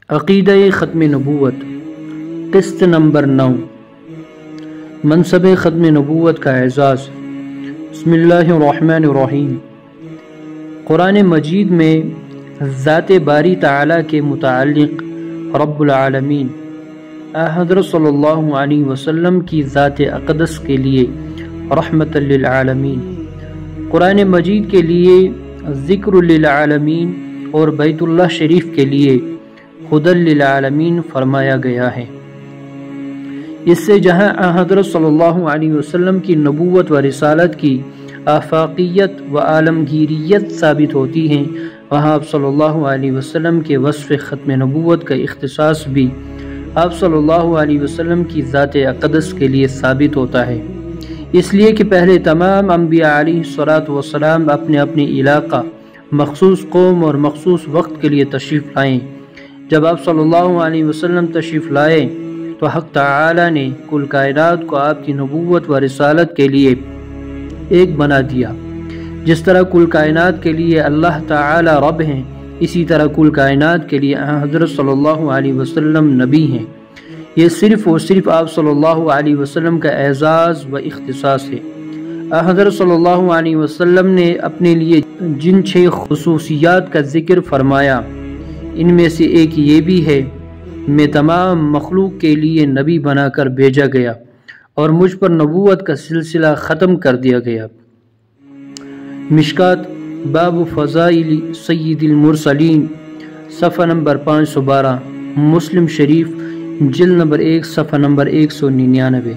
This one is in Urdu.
عقیدہ ختم نبوت قسط نمبر 9 منصب ختم نبوت کا اعزاز۔ بسم اللہ الرحمن الرحیم۔ قرآن مجید میں ذات باری تعالیٰ کے متعلق رب العالمین حضرت صلی اللہ علیہ وسلم کی ذات اقدس کے لیے رحمت للعالمین، قرآن مجید کے لیے ذکر للعالمین اور بیت اللہ شریف کے لیے ہدی للعالمین فرمایا گیا ہے۔ اس سے جہاں حضرت صلی اللہ علیہ وسلم کی نبوت و رسالت کی آفاقیت و عالمگیریت ثابت ہوتی ہیں، وہاں آپ صلی اللہ علیہ وسلم کے وصف ختم نبوت کا اختصاص بھی آپ صلی اللہ علیہ وسلم کی ذات اقدس کے لیے ثابت ہوتا ہے، اس لیے کہ پہلے تمام انبیاء علیہ الصلاۃ والسلام اپنے اپنے علاقہ، مخصوص قوم اور مخصوص وقت کے لیے تشریف لائیں۔ جب آپ صلی اللہ علیہ وسلم تشریف لائے تو حق تعالی نے کل کائنات کو آپ کی نبوت و رسالت کے لیے ایک بنا دیا۔ جس طرح کل کائنات کے لیے اللہ تعالی رب ہیں، اسی طرح کل کائنات کے لیے حضرت صلی اللہ علیہ وسلم نبی ہیں۔ یہ صرف اور صرف آپ صلی اللہ علیہ وسلم کا اعزاز و اختصاص ہے۔ حضرت صلی اللہ علیہ وسلم نے اپنے لیے جن 6 خصوصیات کا ذکر فرمایا، ان میں سے ایک یہ بھی ہے، میں تمام مخلوق کے لیے نبی بنا کر بھیجا گیا اور مجھ پر نبوت کا سلسلہ ختم کر دیا گیا۔ مشکات باب فضائل سید المرسلین، صفحہ نمبر 512، مسلم شریف جلد نمبر 1 صفحہ نمبر 199۔